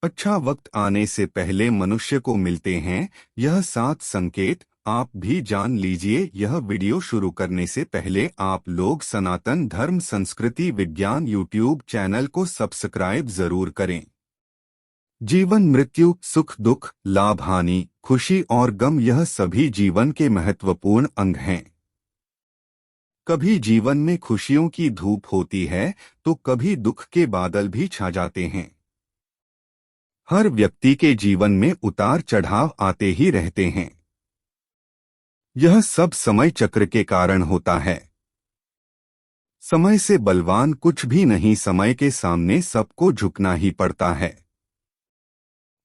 अच्छा वक्त आने से पहले मनुष्य को मिलते हैं यह 7 संकेत। आप भी जान लीजिए। यह वीडियो शुरू करने से पहले आप लोग सनातन धर्म संस्कृति विज्ञान यूट्यूब चैनल को सब्सक्राइब जरूर करें। जीवन मृत्यु सुख दुख लाभ हानि खुशी और गम यह सभी जीवन के महत्वपूर्ण अंग हैं। कभी जीवन में खुशियों की धूप होती है तो कभी दुख के बादल भी छा जाते हैं। हर व्यक्ति के जीवन में उतार चढ़ाव आते ही रहते हैं। यह सब समय चक्र के कारण होता है। समय से बलवान कुछ भी नहीं, समय के सामने सबको झुकना ही पड़ता है।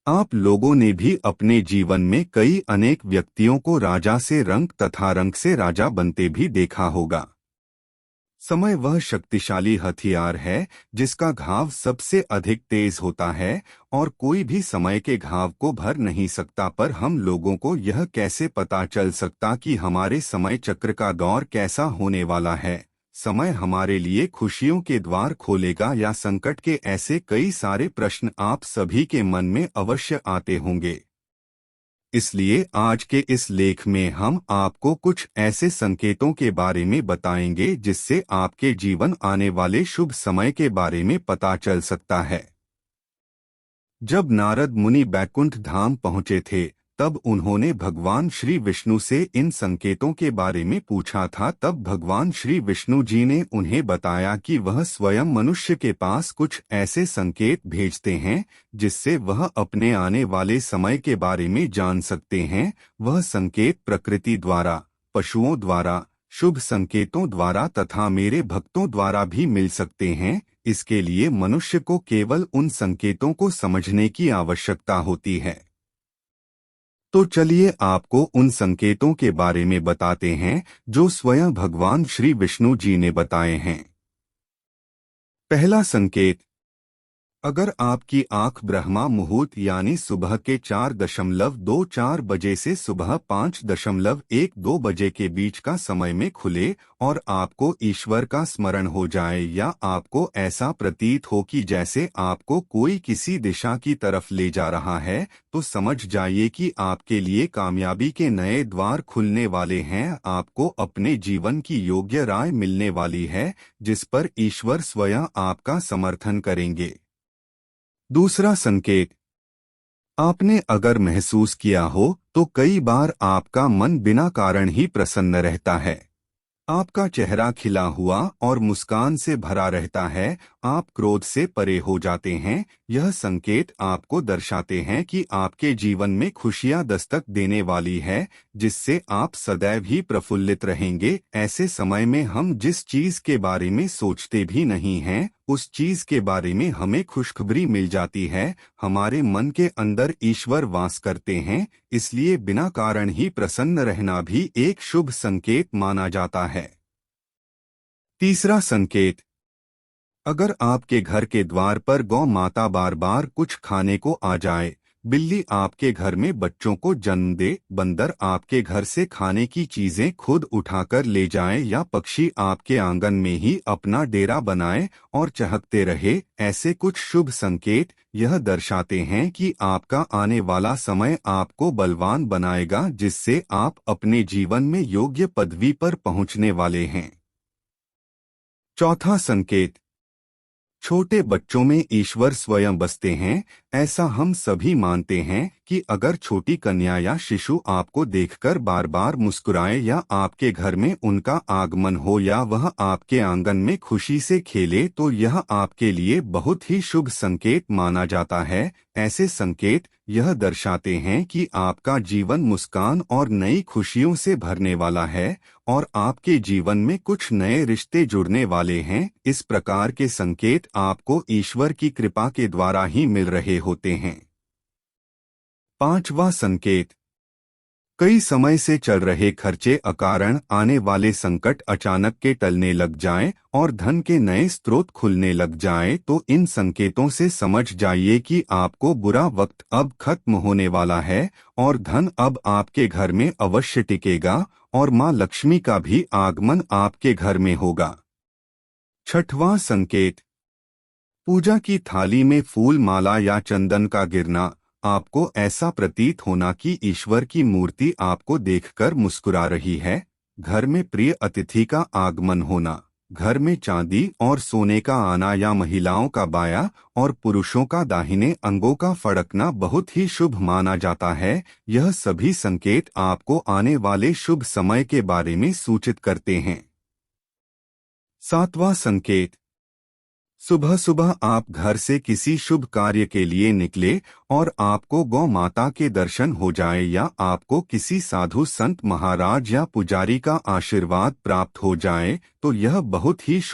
आप लोगों ने भी अपने जीवन में कई अनेक व्यक्तियों को राजा से रंक तथा रंक से राजा बनते भी देखा होगा। समय वह शक्तिशाली हथियार है जिसका घाव सबसे अधिक तेज होता है और कोई भी समय के घाव को भर नहीं सकता। पर हम लोगों को यह कैसे पता चल सकता कि हमारे समय चक्र का दौर कैसा होने वाला है? समय हमारे लिए खुशियों के द्वार खोलेगा या संकट के? ऐसे कई सारे प्रश्न आप सभी के मन में अवश्य आते होंगे। इसलिए आज के इस लेख में हम आपको कुछ ऐसे संकेतों के बारे में बताएंगे जिससे आपके जीवन आने वाले शुभ समय के बारे में पता चल सकता है। जब नारद मुनि बैकुंठ धाम पहुंचे थे तब उन्होंने भगवान श्री विष्णु से इन संकेतों के बारे में पूछा था। तब भगवान श्री विष्णु जी ने उन्हें बताया कि वह स्वयं मनुष्य के पास कुछ ऐसे संकेत भेजते हैं जिससे वह अपने आने वाले समय के बारे में जान सकते हैं। वह संकेत प्रकृति द्वारा, पशुओं द्वारा, शुभ संकेतों द्वारा तथा मेरे भक्तों द्वारा भी मिल सकते हैं। इसके लिए मनुष्य को केवल उन संकेतों को समझने की आवश्यकता होती है। तो चलिए आपको उन संकेतों के बारे में बताते हैं जो स्वयं भगवान श्री विष्णु जी ने बताए हैं। पहला संकेत, अगर आपकी आंख ब्रह्मा मुहूर्त यानी सुबह के 4.24 बजे से सुबह 5.12 बजे के बीच का समय में खुले और आपको ईश्वर का स्मरण हो जाए या आपको ऐसा प्रतीत हो कि जैसे आपको कोई किसी दिशा की तरफ ले जा रहा है, तो समझ जाइए कि आपके लिए कामयाबी के नए द्वार खुलने वाले हैं। आपको अपने जीवन की योग्य राय मिलने वाली है जिस पर ईश्वर स्वयं आपका समर्थन करेंगे। दूसरा संकेत, आपने अगर महसूस किया हो तो कई बार आपका मन बिना कारण ही प्रसन्न रहता है। आपका चेहरा खिला हुआ और मुस्कान से भरा रहता है। आप क्रोध से परे हो जाते हैं। यह संकेत आपको दर्शाते हैं कि आपके जीवन में खुशियां दस्तक देने वाली है जिससे आप सदैव ही प्रफुल्लित रहेंगे। ऐसे समय में हम जिस चीज के बारे में सोचते भी नहीं हैं उस चीज के बारे में हमें खुशखबरी मिल जाती है। हमारे मन के अंदर ईश्वर वास करते हैं, इसलिए बिना कारण ही प्रसन्न रहना भी एक शुभ संकेत माना जाता है। तीसरा संकेत, अगर आपके घर के द्वार पर गौ माता बार बार कुछ खाने को आ जाए, बिल्ली आपके घर में बच्चों को जन्म दे, बंदर आपके घर से खाने की चीजें खुद उठाकर ले जाए या पक्षी आपके आंगन में ही अपना डेरा बनाए और चहकते रहे, ऐसे कुछ शुभ संकेत यह दर्शाते हैं कि आपका आने वाला समय आपको बलवान बनाएगा जिससे आप अपने जीवन में योग्य पदवी पर पहुंचने वाले हैं। चौथा संकेत, छोटे बच्चों में ईश्वर स्वयं बसते हैं। ऐसा हम सभी मानते हैं कि अगर छोटी कन्या या शिशु आपको देखकर बार बार मुस्कुराए या आपके घर में उनका आगमन हो या वह आपके आंगन में खुशी से खेले तो यह आपके लिए बहुत ही शुभ संकेत माना जाता है। ऐसे संकेत यह दर्शाते हैं कि आपका जीवन मुस्कान और नई खुशियों से भरने वाला है और आपके जीवन में कुछ नए रिश्ते जुड़ने वाले हैं। इस प्रकार के संकेत आपको ईश्वर की कृपा के द्वारा ही मिल रहे होते हैं। पांचवा संकेत, कई समय से चल रहे खर्चे अकारण आने वाले संकट अचानक के टलने लग जाएं और धन के नए स्रोत खुलने लग जाएं, तो इन संकेतों से समझ जाइए कि आपको बुरा वक्त अब खत्म होने वाला है और धन अब आपके घर में अवश्य टिकेगा और मां लक्ष्मी का भी आगमन आपके घर में होगा। छठवां संकेत, पूजा की थाली में फूल माला या चंदन का गिरना, आपको ऐसा प्रतीत होना कि ईश्वर की मूर्ति आपको देखकर मुस्कुरा रही है। घर में प्रिय अतिथि का आगमन होना, घर में चांदी और सोने का आना या महिलाओं का बायां और पुरुषों का दाहिने अंगों का फड़कना बहुत ही शुभ माना जाता है। यह सभी संकेत आपको आने वाले शुभ समय के बारे में सूचित करते हैं। सातवां संकेत, सुबह सुबह आप घर से किसी शुभ कार्य के लिए निकले और आपको गौ माता के दर्शन हो जाए या आपको किसी साधु संत महाराज या पुजारी का आशीर्वाद प्राप्त हो जाए, तो यह बहुत ही